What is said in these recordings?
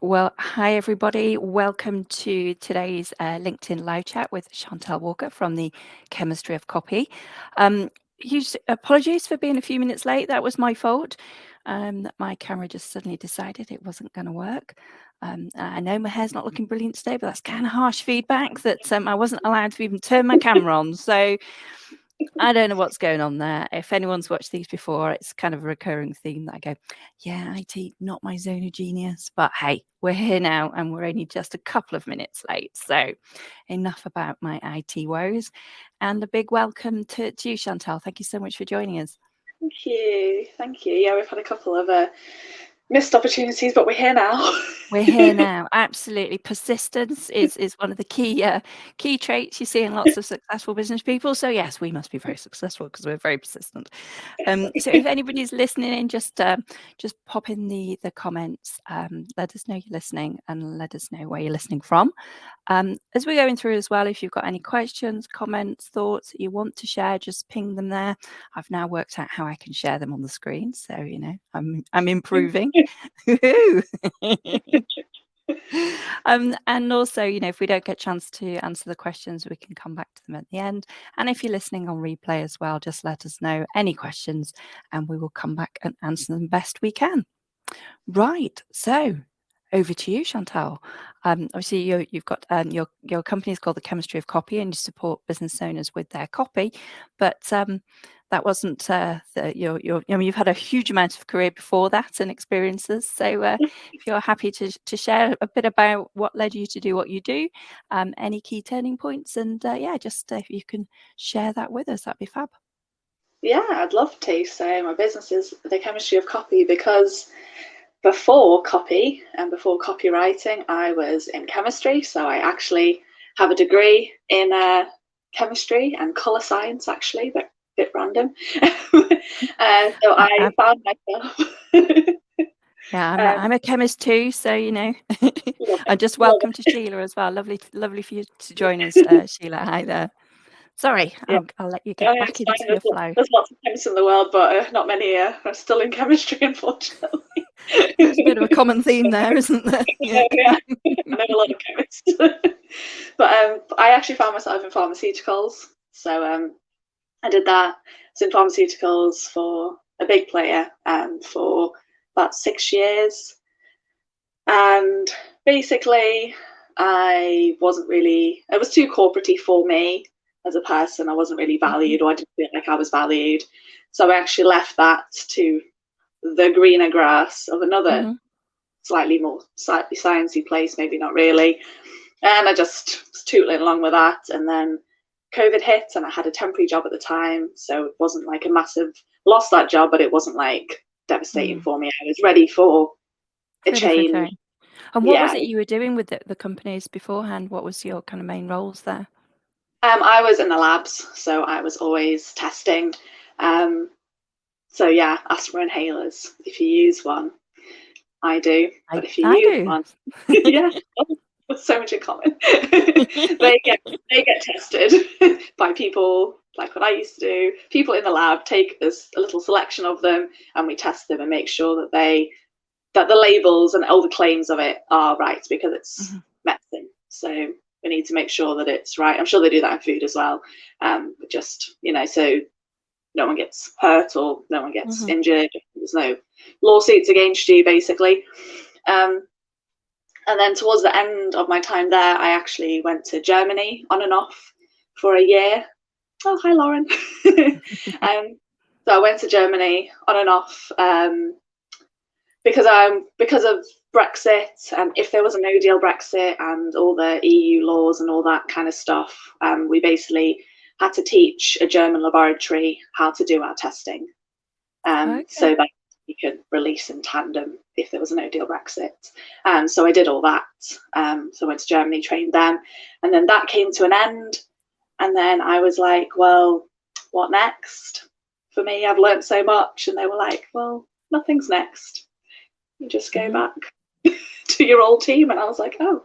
Well, hi everybody. Welcome to today's LinkedIn live chat with Chantal Walker from the Chemistry of Copy. Huge apologies for being a few minutes late. That was my fault. My camera just suddenly decided it wasn't going to work. I know my hair's not looking brilliant today, but that's kind of harsh feedback that I wasn't allowed to even turn my camera on. So I don't know what's going on there. If anyone's watched these before, it's kind of a recurring theme that I go, yeah, IT, not my zone of genius. But hey, we're here now and we're only just a couple of minutes late. So enough about my IT woes. And a big welcome to you, Chantal. Thank you so much for joining us. Thank you. Thank you. Yeah, we've had a couple of missed opportunities, but we're here now. We're here now. Absolutely. Persistence is one of the key traits you see in lots of successful business people. So yes, we must be very successful because we're very persistent. So if anybody's listening in, just pop in the comments. Let us know you're listening and let us know where you're listening from. As we're going through as well, if you've got any questions, comments, thoughts that you want to share, just ping them there. I've now worked out how I can share them on the screen, so I'm improving. And also, if we don't get a chance to answer the questions, we can come back to them at the end. And if you're listening on replay as well, just let us know any questions and we will come back and answer them best we can. Right. So over to you, Chantal. Obviously, you've got your company is called the Chemistry of Copy, and you support business owners with their copy. But that wasn't you've had a huge amount of career before that and experiences. So if you're happy to share a bit about what led you to do what you do, any key turning points, and just if you can share that with us, that'd be fab. Yeah, I'd love to. So my business is the Chemistry of Copy because before copy and before copywriting, I was in chemistry. So I actually have a degree in chemistry and colour science, actually, but a bit random. So I found myself. Yeah, I'm a chemist too, so and just welcome to Sheila as well. Lovely for you to join us, Sheila. Hi there. Sorry, Yeah. I'll let you get back into your flow. There's lots of chemists in the world, but not many are still in chemistry, unfortunately. There's a bit of a common theme there, isn't there? Yeah. I know a lot of chemists. But I actually found myself in pharmaceuticals. So I did that. I was in pharmaceuticals for a big player for about 6 years. And basically, it was too corporate-y for me as a person. I wasn't really valued, or I didn't feel like I was valued. So I actually left that to the greener grass of another slightly sciencey place, maybe not really. And I just was tootling along with that. And then COVID hit and I had a temporary job at the time. So it wasn't like a massive lost that job, but it wasn't like devastating for me. I was ready for a change. And what was it you were doing with the companies beforehand? What was your kind of main roles there? I was in the labs, so I was always testing. So yeah, asthma inhalers. If you use one, I do. But if you use one, yeah, so much in common. they get tested by people like what I used to do. People in the lab take us a little selection of them, and we test them and make sure that the labels and all the claims of it are right, because it's medicine. So we need to make sure that it's right. I'm sure they do that in food as well. But just, so no one gets hurt or no one gets injured. There's no lawsuits against you, basically. And then towards the end of my time there, I actually went to Germany on and off for a year. Oh, hi, Lauren. So I went to Germany on and off because of Brexit, and if there was a no-deal Brexit and all the EU laws and all that kind of stuff, we basically had to teach a German laboratory how to do our testing, so that we could release in tandem if there was a no-deal Brexit. So I did all that. So I went to Germany, trained them, and then that came to an end. And then I was like, well, what next? For me, I've learned so much. And they were like, well, nothing's next. You just go back to your old team. And I was like, oh.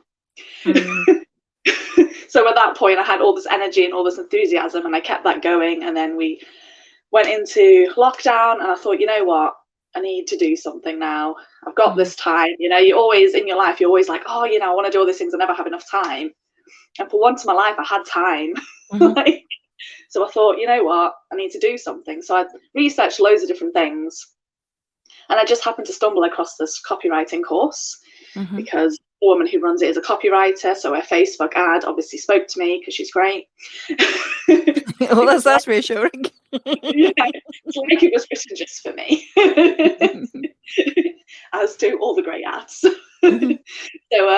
So at that point, I had all this energy and all this enthusiasm, and I kept that going. And then we went into lockdown, and I thought, you know what? I need to do something now. I've got this time. You always, in your life, you're always like, oh, I want to do all these things. I never have enough time. And for once in my life, I had time. Mm-hmm. Like, so I thought, you know what? I need to do something. So I researched loads of different things. And I just happened to stumble across this copywriting course Mm-hmm. because the woman who runs it is a copywriter. So her Facebook ad obviously spoke to me because she's great. Well, that's reassuring. Yeah, it's like it was written just for me, as do all the great ads. Mm-hmm. So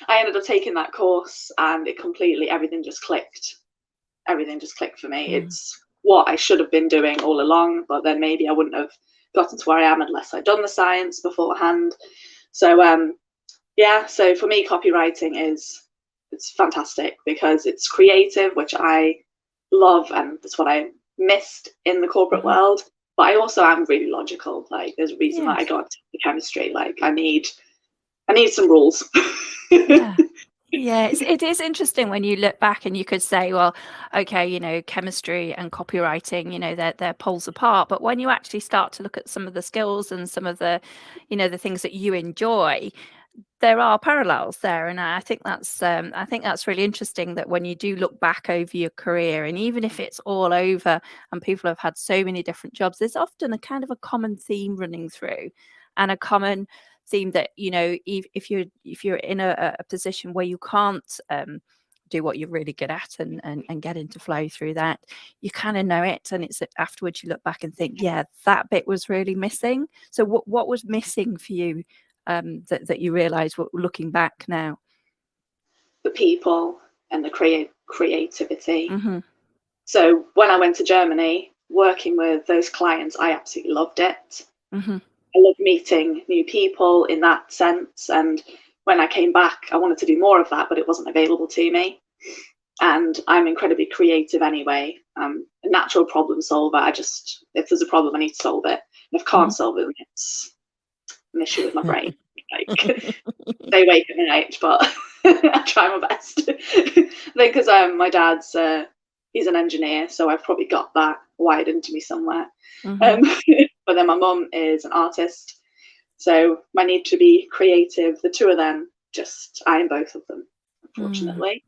I ended up taking that course, and everything just clicked. Everything just clicked for me. Mm. It's what I should have been doing all along, but then maybe I wouldn't have gotten to where I am unless I'd done the science beforehand. So yeah, so for me, copywriting it's fantastic because it's creative, which I love, and that's what I missed in the corporate Mm-hmm. world. But I also am really logical. Like, there's a reason that I Yes. got into chemistry. Like, I need some rules. Yeah. Yeah, it is interesting when you look back and you could say, well, okay, chemistry and copywriting, they're poles apart. But when you actually start to look at some of the skills and some of the things that you enjoy, there are parallels there, and I think that's really interesting that when you do look back over your career, and even if it's all over and people have had so many different jobs, there's often a kind of a common theme running through, and a common theme that if you're in a position where you can't do what you're really good at and get into flow through that, you kind of know it, and it's afterwards you look back and think, yeah, that bit was really missing. So what was missing for you, that you realise looking back now? The people and the creativity. Mm-hmm. So when I went to Germany, working with those clients, I absolutely loved it. Mm-hmm. I love meeting new people in that sense. And when I came back, I wanted to do more of that, but it wasn't available to me. And I'm incredibly creative anyway. I'm a natural problem solver. If there's a problem, I need to solve it. And if I can't solve it, then it's an issue with my brain. Like, stay awake at night, but I try my best. I think because my dad's he's an engineer, so I've probably got that wired into me somewhere. Mm-hmm. But then my mum is an artist, so my need to be creative, the two of them, I am both of them, unfortunately.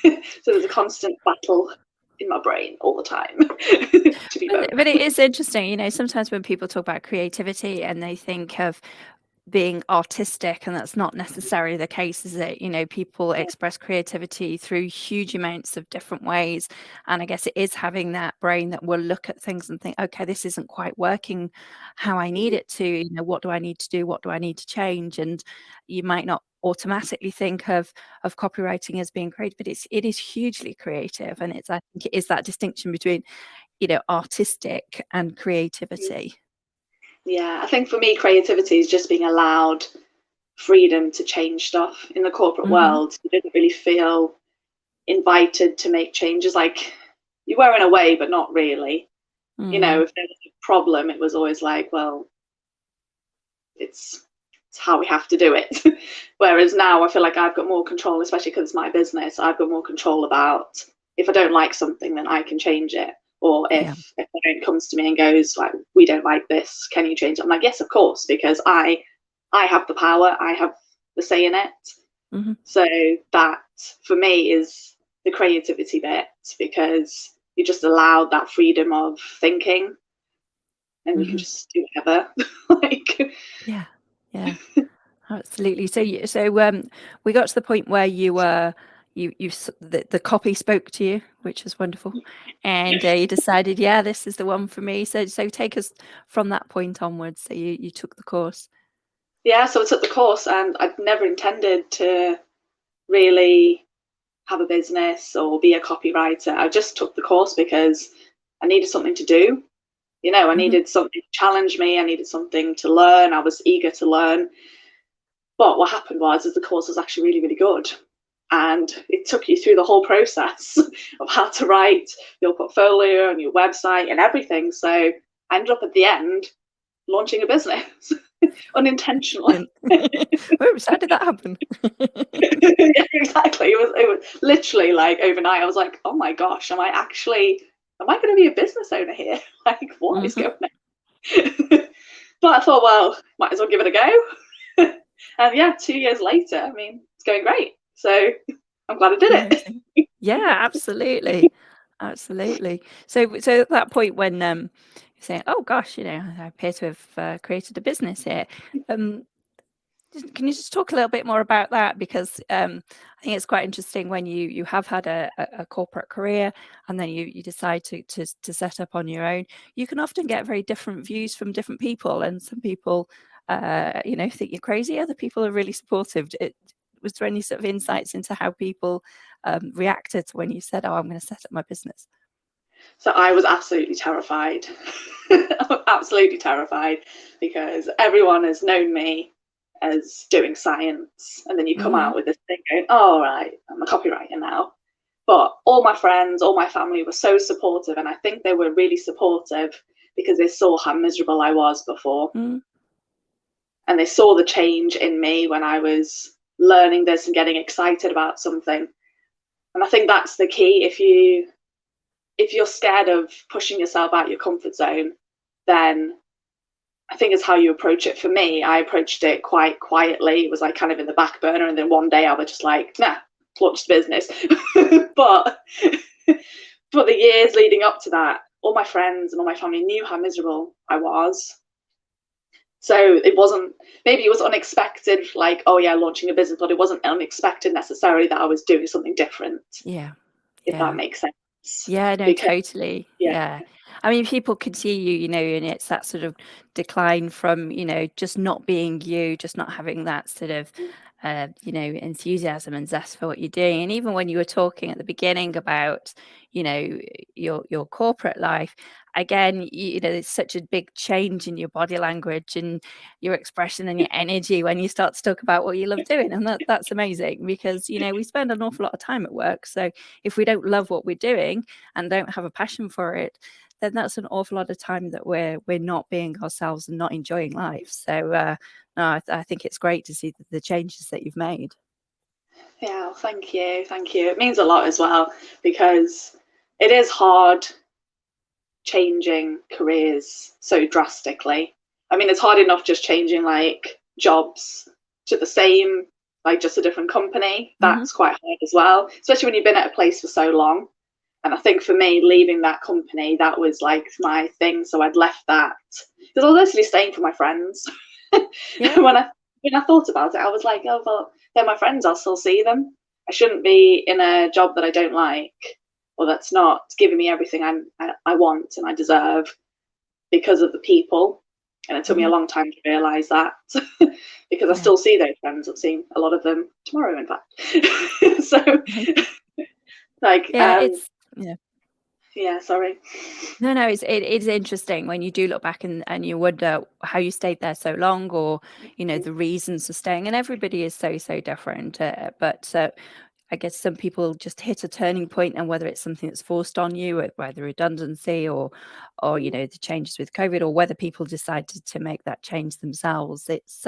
So there's a constant battle in my brain all the time to be both. But it is interesting, sometimes when people talk about creativity and they think of being artistic, and that's not necessarily the case, is it? People express creativity through huge amounts of different ways, and I guess it is having that brain that will look at things and think, okay, this isn't quite working how I need it to. What do I need to do? What do I need to change? And you might not automatically think of copywriting as being creative, but it is hugely creative, and I think it is that distinction between artistic and creativity. Yeah, I think for me, creativity is just being allowed freedom to change stuff. In the corporate Mm-hmm. world, you didn't really feel invited to make changes. Like, you were in a way, but not really. Mm. If there was a problem, it was always like, well, it's how we have to do it. Whereas now I feel like I've got more control, especially because it's my business. I've got more control about, if I don't like something, then I can change it. Or Yeah. if a client comes to me and goes like, we don't like this, can you change it? I'm like, yes, of course, because I have the power, I have the say in it. Mm-hmm. So that for me is the creativity bit, because you just allowed that freedom of thinking, and you can Mm-hmm. just do whatever. Like, Yeah. Yeah. Absolutely. So we got to the point where you were the copy spoke to you, which was wonderful, and you decided, yeah, this is the one for me. So take us from that point onwards. So you took the course. yeah, so I took the course, and I'd never intended to really have a business or be a copywriter. I just took the course because I needed something to do. I Mm-hmm. needed something to challenge me. I needed something to learn. I was eager to learn. But what happened was the course was actually really, really good. And it took you through the whole process of how to write your portfolio and your website and everything. So I ended up at the end launching a business unintentionally. Oops, how did that happen? Yeah, exactly. It was literally like overnight. I was like, oh my gosh, am I going to be a business owner here? Like, what is Mm-hmm. going on? But I thought, well, might as well give it a go. And yeah, 2 years later, I mean, it's going great. So I'm glad I did Amazing. it. Yeah, absolutely. Absolutely. So at that point when you're saying, "Oh gosh, I appear to have created a business here," um, can you just talk a little bit more about that? Because I think it's quite interesting when you have had a corporate career and then you decide to set up on your own. You can often get very different views from different people, and some people, think you're crazy. Other people are really supportive. Was there any sort of insights into how people reacted when you said, "Oh, I'm going to set up my business"? So I was absolutely terrified. Absolutely terrified, because everyone has known me as doing science, and then you come Hmm. out with this thing going, oh, all right, I'm a copywriter now. But all my friends, all my family were so supportive, and I think they were really supportive because they saw how miserable I was before, Mm. and they saw the change in me when I was learning this and getting excited about something. And I think that's the key. If you're scared of pushing yourself out your comfort zone, then I think it's how you approach it. For me, I approached it quite quietly. It was like kind of in the back burner, and then one day I was just like, nah, launch the business. But for the years leading up to that, all my friends and all my family knew how miserable I was. So it wasn't, maybe it was unexpected, like, oh yeah, launching a business, but it wasn't unexpected necessarily that I was doing something different, Yeah, if that yeah. makes sense. Yeah, no, Because, totally. yeah, Yeah. I mean, people could see you, and it's that sort of decline from, just not being you, just not having that sort of, enthusiasm and zest for what you're doing. And even when you were talking at the beginning about, your corporate life, again, there's such a big change in your body language and your expression and your energy when you start to talk about what you love doing. And that's amazing because, we spend an awful lot of time at work. So if we don't love what we're doing, and don't have a passion for it, then that's an awful lot of time that we're not being ourselves and not enjoying life. So no, I think it's great to see the changes that you've made. yeah, well, thank you, thank you. It means a lot as well, because it is hard changing careers so drastically. I mean, it's hard enough just changing like jobs to the same, like just a different company. Hmm. That's quite hard as well, especially when you've been at a place for so long. And I think for me, leaving that company, that was like my thing. So I'd left that because I was actually staying for my friends. Yeah, when I when I thought about it, I was like, oh well, they're my friends. I'll still see them. I shouldn't be in a job that I don't like, or that's not giving me everything I want and I deserve, because of the people. And it took me a hmm, long time to realize that, because I yeah, still see those friends. I'm seeing a lot of them tomorrow, in fact. So, amazing. like, Yeah, it's yeah. yeah, sorry. No, no, it's interesting when you do look back and you wonder how you stayed there so long, or the reasons for staying. And everybody is so different. But I guess some people just hit a turning point, and whether it's something that's forced on you, whether redundancy or the changes with COVID, or whether people decide to make that change themselves. It's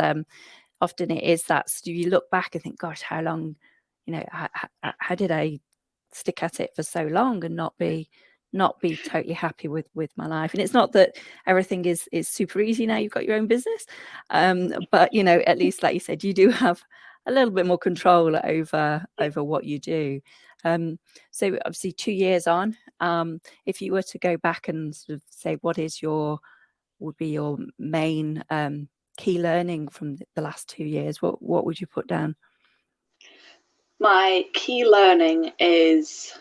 often it is that, so you look back and think, gosh, how long, how did I stick at it for so long and not be totally happy with my life? And it's not that everything is super easy now you've got your own business, but at least, like you said, you do have a little bit more control over what you do. So obviously 2 years on, if you were to go back and sort of say would be your main key learning from the last 2 years, what would you put down? My key learning is,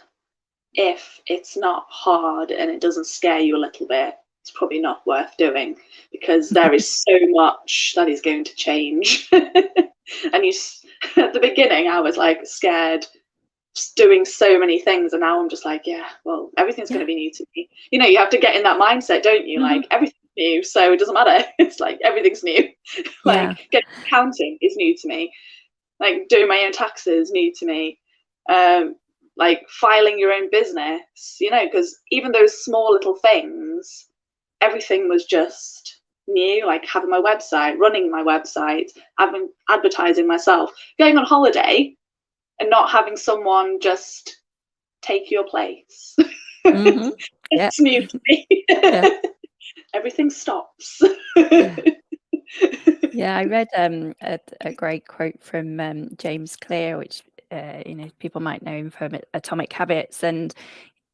if it's not hard and it doesn't scare you a little bit, it's probably not worth doing, because there is so much that is going to change. And at the beginning, I was like scared, just doing so many things, and now I'm just like, yeah, well, everything's going Yeah. to be new to me. You have to get in that mindset, don't you? Hmm. Like, everything's new, so it doesn't matter. It's like everything's new. Yeah. Like, getting accounting is new to me. Like, doing my own taxes new to me. Um, like filing your own business, because even those small little things, everything was just new. Like having my website, running my website, having advertising myself, going on holiday, and not having someone just take your place. Hmm. Yeah. It's new to me. Yeah. Everything stops. Yeah. Yeah, I read a great quote from James Clear, which people might know him from Atomic Habits, and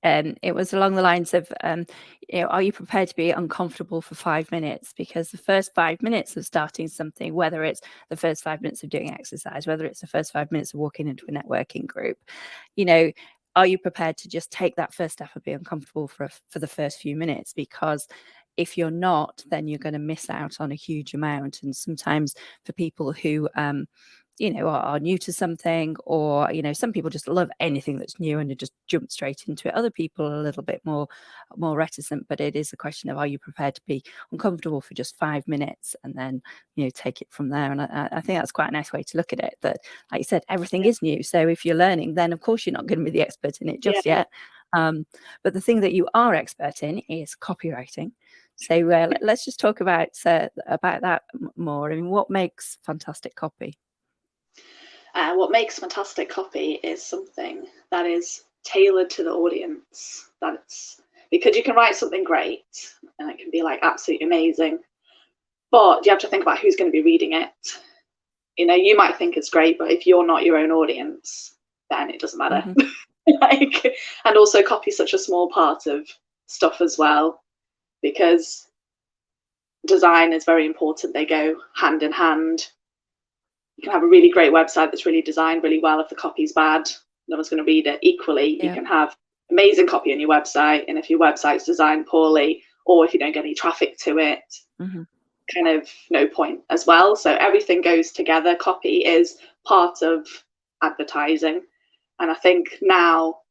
it was along the lines of, are you prepared to be uncomfortable for 5 minutes? Because the first 5 minutes of starting something, whether it's the first 5 minutes of doing exercise, whether it's the first 5 minutes of walking into a networking group, are you prepared to just take that first step and be uncomfortable for the first few minutes? Because if you're not, then you're going to miss out on a huge amount. And sometimes for people who are new to something, or some people just love anything that's new and they just jump straight into it. Other people are a little bit more reticent, but it is a question of, are you prepared to be uncomfortable for just 5 minutes and then take it from there? And I think that's quite a nice way to look at it, that, like you said, everything is new. So if you're learning, then of course you're not going to be the expert in it just yet. But the thing that you are expert in is copywriting. So let's just talk about that more. I mean, what makes fantastic copy? What makes fantastic copy is something that is tailored to the audience. That's because you can write something great and it can be like absolutely amazing, but you have to think about who's going to be reading it. You might think it's great, but if you're not your own audience, then it doesn't matter. And also copy is such a small part of stuff as well, because design is very important. They go hand in hand. You can have a really great website that's really designed really well. If the copy's bad, no one's going to read it. Equally, you can have amazing copy on your website, and if your website's designed poorly, or if you don't get any traffic to it, kind of no point as well. So everything goes together. Copy is part of advertising, and I think now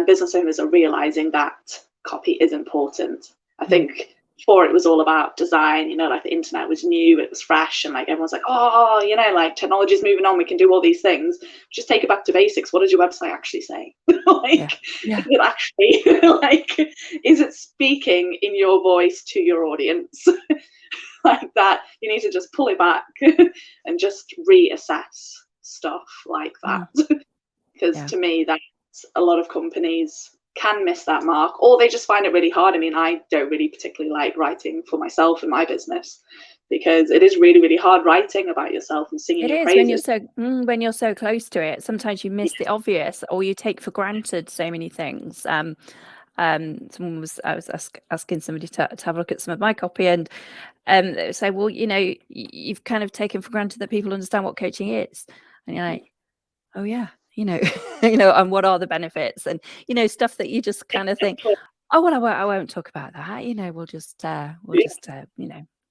business owners are realizing that copy is important. I think before it was all about design, like the internet was new, it was fresh, and like everyone's like, oh, like technology's moving on, we can do all these things. Just take it back to basics. What does your website actually say? Is it actually is it speaking in your voice to your audience? Like that, you need to just pull it back and just reassess stuff like that. Because to me, that's a lot of companies can miss that mark, or they just find it really hard. I mean, I don't really particularly like writing for myself in my business, because it is really, really hard writing about yourself and singing your praises. When you're so close to it. Sometimes you miss the obvious, or you take for granted so many things. I was asking somebody to have a look at some of my copy, and say, well, you've kind of taken for granted that people understand what coaching is, and you're like, oh yeah, and what are the benefits, and stuff that you just kind of think, oh well, I won't talk about that. We'll just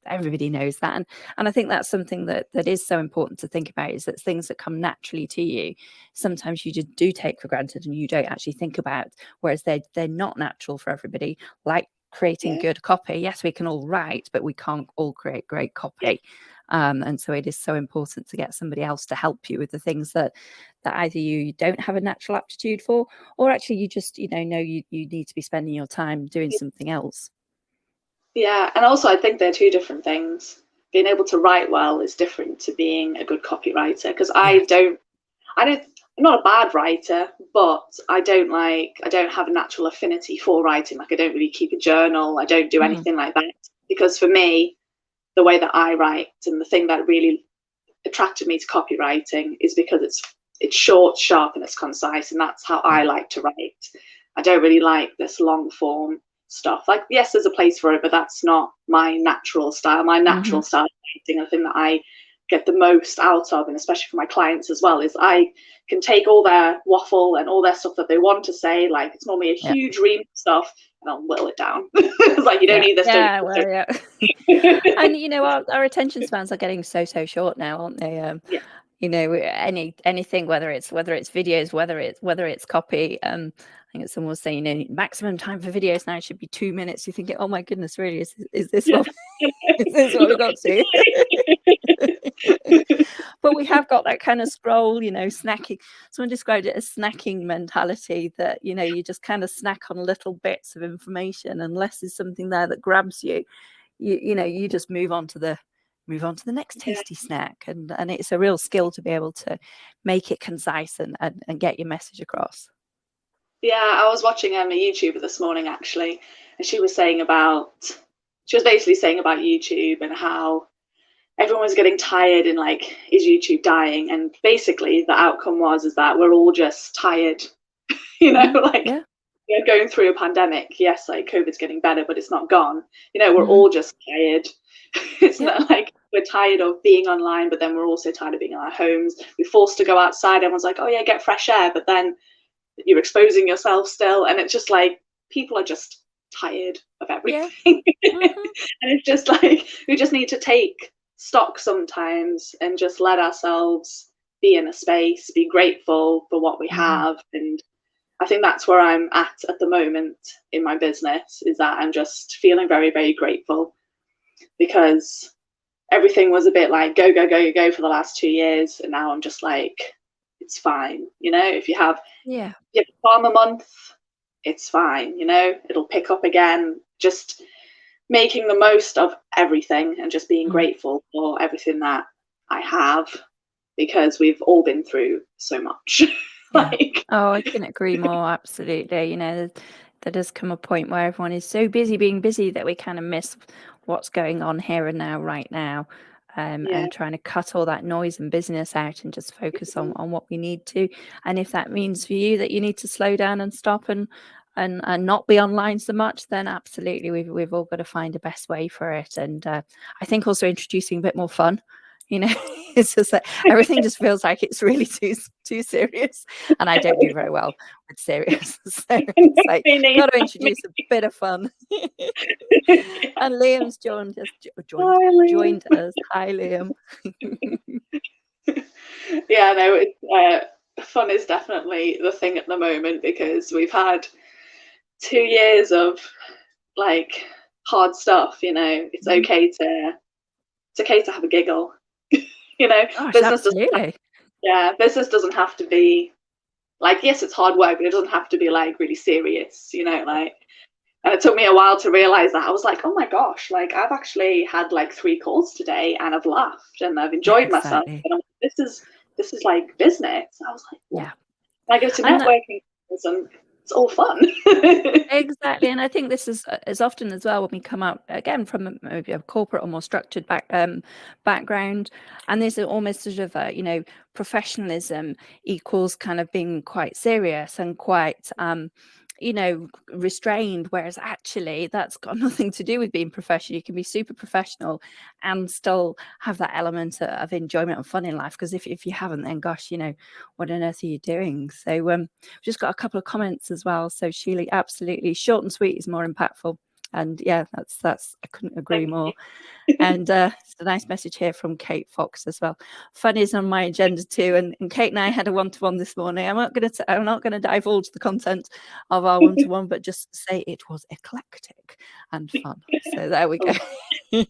everybody knows that, and I think that's something that is so important to think about, is that things that come naturally to you, sometimes you just do take for granted and you don't actually think about, whereas they're not natural for everybody. Like creating good copy, yes, we can all write, but we can't all create great copy. And so it is so important to get somebody else to help you with the things that either you don't have a natural aptitude for, or actually you just know you need to be spending your time doing something else. Yeah, and also I think they're two different things. Being able to write well is different to being a good copywriter, because I'm not a bad writer, but I don't have a natural affinity for writing. Like, I don't really keep a journal. I don't do anything like that, because for me, the way that I write, and the thing that really attracted me to copywriting, is because it's short, sharp, and it's concise, and that's how I like to write. I don't really like this long form stuff. Like, yes, there's a place for it, but that's not my natural style. My natural style of writing, the thing that I get the most out of, and especially for my clients as well, is I can take all their waffle and all their stuff that they want to say, like it's normally a huge ream of stuff, and I'll whittle it down. It's like, you don't need this. And our attention spans are getting so short now, aren't they? Anything, whether it's videos, whether it's copy. I think someone was saying, maximum time for videos now should be 2 minutes. You're thinking, oh my goodness, really? Is this what is this what we got to? But we have got that kind of scroll, snacking. Someone described it as snacking mentality, that you just kind of snack on little bits of information, unless there's something there that grabs you. You just move on to the next tasty snack, and it's a real skill to be able to make it concise and get your message across. Yeah, I was watching a YouTuber this morning actually, and she was basically saying about YouTube, and how everyone was getting tired and like, is YouTube dying? And basically the outcome is that we're all just tired, like Yeah. we're going through a pandemic. Yes, like COVID's getting better, but it's not gone. We're Hmm. all just tired. It's Yeah. not like we're tired of being online, but then we're also tired of being in our homes. We're forced to go outside. Everyone's like, oh yeah, get fresh air, but then you're exposing yourself still. And it's just like, people are just tired of Yeah. everything. Hmm. And it's just like, we just need to take stock sometimes and just let ourselves be in a space, be grateful for what we Hmm. have. And I think that's where I'm at the moment in my business, is that I'm just feeling very, very grateful, because everything was a bit like go, go, go, go, go for the last 2 years. And now I'm just like, it's fine. If Yeah. you have a farm a month, it's fine. It'll pick up again. Just making the most of everything and just being Mm. grateful for everything that I have, because we've all been through so much. Yeah. Like, Oh, I couldn't agree more. Absolutely. There does come a point where everyone is so busy being busy that we kind of miss what's going on here and now, right now, yeah, and trying to cut all that noise and busyness out and just focus on what we need to. And if that means for you that you need to slow down and stop and not be online so much, then absolutely, we've all got to find a best way for it. And I think also introducing a bit more fun. You know, it's just that everything just feels like it's really too serious, and I don't do very well with serious. So it's like me got to neither. introduce a bit of fun. Yeah. And Liam's Hi, Liam. joined us. Hi, Liam. Yeah, no, fun is definitely the thing at the moment, because we've had 2 years of like hard stuff. It's Mhm. okay to have a giggle. you know Gosh, business doesn't absolutely. business doesn't have to be like, yes, it's hard work, but it doesn't have to be like really serious. Like, and it took me a while to realize that. I was like, oh my gosh, like I've actually had like 3 calls today and I've laughed and I've Yeah, enjoyed myself. exactly. And I'm like, this is like business. I was like, what? Yeah, I go to and that networking and it's all fun. exactly, and I think this is as often as well when we come out again from maybe a corporate or more structured background, and there's almost sort of professionalism equals kind of being quite serious and quite restrained, whereas actually that's got nothing to do with being professional. You can be super professional and still have that element of enjoyment and fun in life, because if you haven't, then gosh, what on earth are you doing? So we've just got a couple of comments as well. So Sheila, absolutely, short and sweet is more impactful. And yeah, that's I couldn't agree Thank more. you. And it's a nice message here from Kate Fox as well. Fun is on my agenda too. And Kate and I had a one-to-one this morning. I'm not going to divulge the content of our one-to-one, but just to say it was eclectic and fun. So there we go. Oh.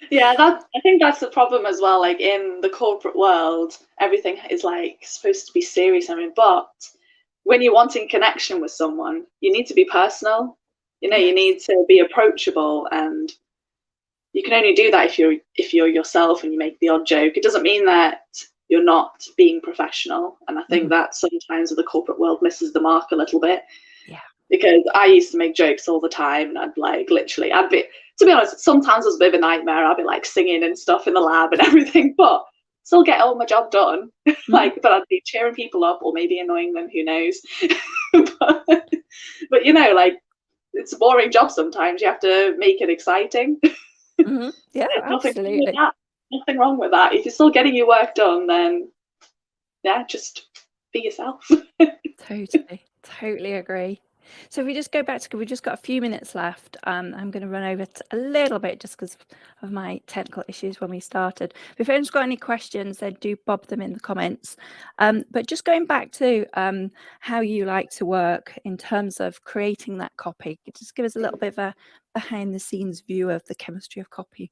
Yeah, I think that's the problem as well. Like in the corporate world, everything is like supposed to be serious. I mean, but when you're wanting connection with someone, you need to be personal. You Yes. need to be approachable, and you can only do that if you're yourself and you make the odd joke. It doesn't mean that you're not being professional. And I think Mhm. that sometimes the corporate world misses the mark a little bit, Yeah. because I used to make jokes all the time, and I'd like literally, to be honest, sometimes it was a bit of a nightmare. I'd be like singing and stuff in the lab and everything, but still get all my job done. Mhm. Like, but I'd be cheering people up or maybe annoying them, who knows? but, but like, it's a boring job sometimes. You have to make it exciting. Mhm. Yeah, Nothing wrong with absolutely. that. Nothing wrong with that. If you're still getting your work done, then yeah, just be yourself. Totally agree. So if we just go back to, we've just got a few minutes left. I'm going to run over a little bit just because of my technical issues when we started. If anyone's got any questions, then do bob them in the comments. But just going back to how you like to work in terms of creating that copy, just give us a little bit of a behind the scenes view of the chemistry of copy.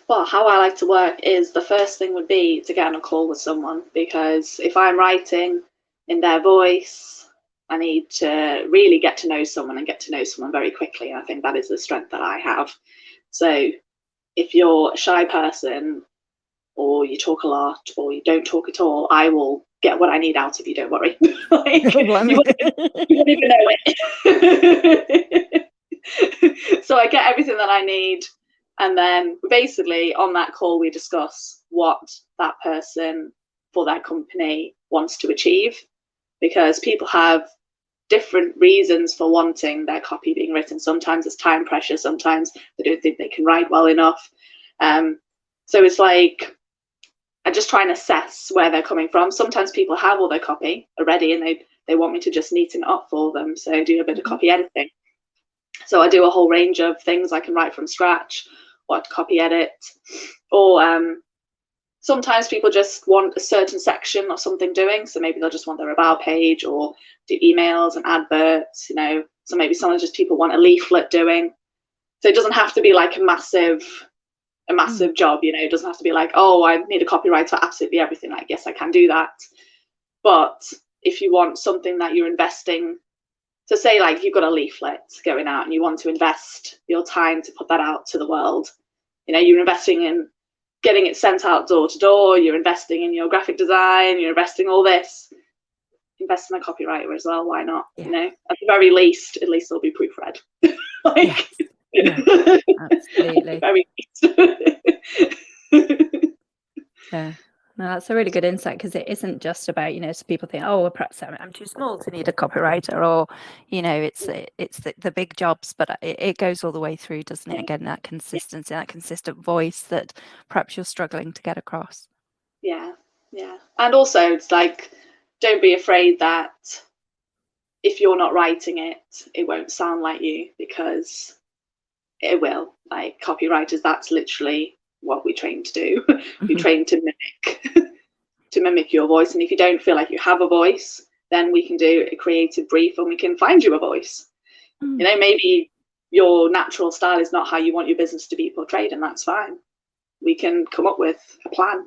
Well, how I like to work is, the first thing would be to get on a call with someone, because if I'm writing in their voice, I need to really get to know someone and get to know someone very quickly. And I think that is the strength that I have. So if you're a shy person, or you talk a lot, or you don't talk at all, I will get what I need out of you. Don't worry. Like, Blimey. you wouldn't even know it. So I get everything that I need. And then basically on that call, we discuss what that person for that company wants to achieve, because people have different reasons for wanting their copy being written. Sometimes it's time pressure, sometimes they don't think they can write well enough. So it's like, I just try and assess where they're coming from. Sometimes people have all their copy already and they want me to just neaten it up for them. So I do a bit of copy editing. So I do a whole range of things I can write from scratch, or copy edit, or sometimes people just want a certain section of something doing. So maybe they'll just want their about page or do emails and adverts, So maybe people want a leaflet doing. So it doesn't have to be like a massive job, It doesn't have to be like, oh, I need a copywriter for absolutely everything. Like, yes, I can do that. But if you want something that you're investing, so say like you've got a leaflet going out and you want to invest your time to put that out to the world, you're investing in getting it sent out door to door, you're investing in your graphic design, you're investing all this, invest in a copywriter as well, why not? Yeah. At the very least, at least it'll be proofread. Yes. Yeah, absolutely. Very least. Yeah. No, that's a really good insight, because it isn't just about, so people think, oh, well, perhaps I'm too small to need a copywriter, or, it's the big jobs, but it goes all the way through, doesn't it? Again, that consistency, that consistent voice that perhaps you're struggling to get across. Yeah. And also it's like, don't be afraid that if you're not writing it, it won't sound like you, because it will. Like copywriters, that's literally what we train to do. We train to mimic your voice. And if you don't feel like you have a voice, then we can do a creative brief and we can find you a voice. Maybe your natural style is not how you want your business to be portrayed, and that's fine. We can come up with a plan.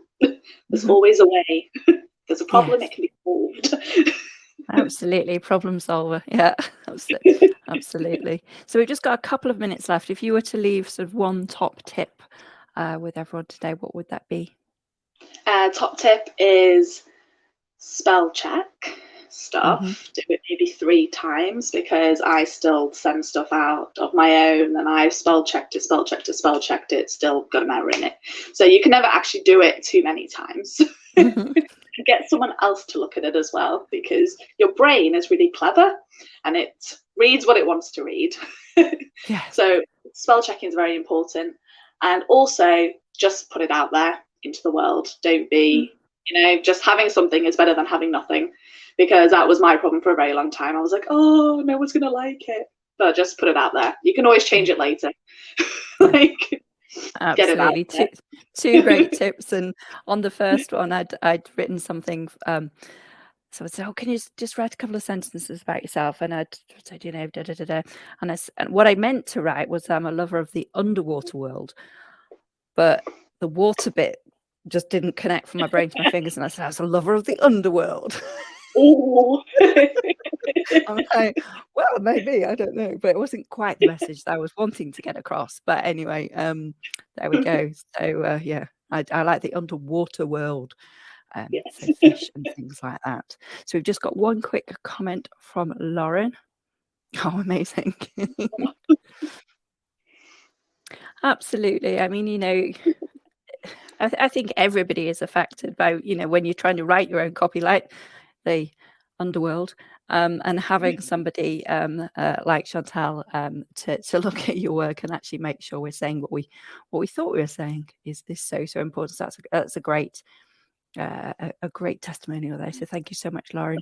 There's always a way. There's a problem, yes. It can be solved. Absolutely, problem solver. Yeah, absolutely. So we've just got a couple of minutes left. If you were to leave sort of one top tip with everyone today, what would that be? Top tip is spell check stuff. Do it maybe 3 times, because I still send stuff out of my own and I've spell checked it, still got an error in it. So you can never actually do it too many times. Get someone else to look at it as well, because your brain is really clever and it reads what it wants to read. So spell checking is very important. And also just put it out there into the world. Don't be, just having something is better than having nothing, because that was my problem for a very long time. I was like, oh, no one's going to like it. But just put it out there. You can always change it later. Absolutely. Two great tips. And on the first one, I'd written something. So I said, oh, can you just write a couple of sentences about yourself? And I'd said, da da da da. And what I meant to write was, I'm a lover of the underwater world. But the water bit just didn't connect from my brain to my fingers. And I said, I was a lover of the underworld. Oh. I'm like, well, maybe, I don't know, but it wasn't quite the message that I was wanting to get across. But anyway, there we go. So yeah, I like the underwater world, so fish and things like that. So we've just got one quick comment from Lauren. Oh, amazing. Absolutely. I mean, I think everybody is affected by, when you're trying to write your own copy, like the underworld, and having somebody like Chantal to look at your work and actually make sure we're saying what we thought we were saying is so important. So that's a great testimonial there. So thank you so much, Lauren.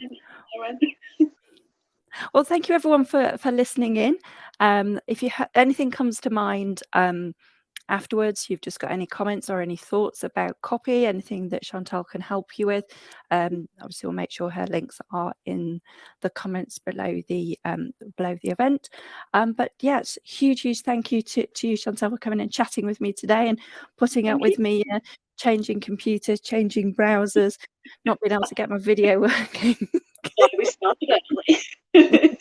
Well, thank you everyone for listening in. If anything comes to mind afterwards, you've just got any comments or any thoughts about copy, anything that Chantal can help you with, obviously we'll make sure her links are in the comments below the event. But yes, huge thank you to you, Chantal, for coming and chatting with me today and putting up with me changing computers, changing browsers, not being able to get my video working. We started early.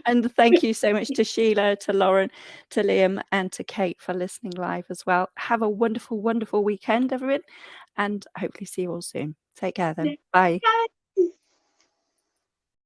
And thank you so much to Sheila, to Lauren, to Liam, and to Kate for listening live as well. Have a wonderful weekend, everyone, and hopefully see you all soon. Take care then. Bye. Bye.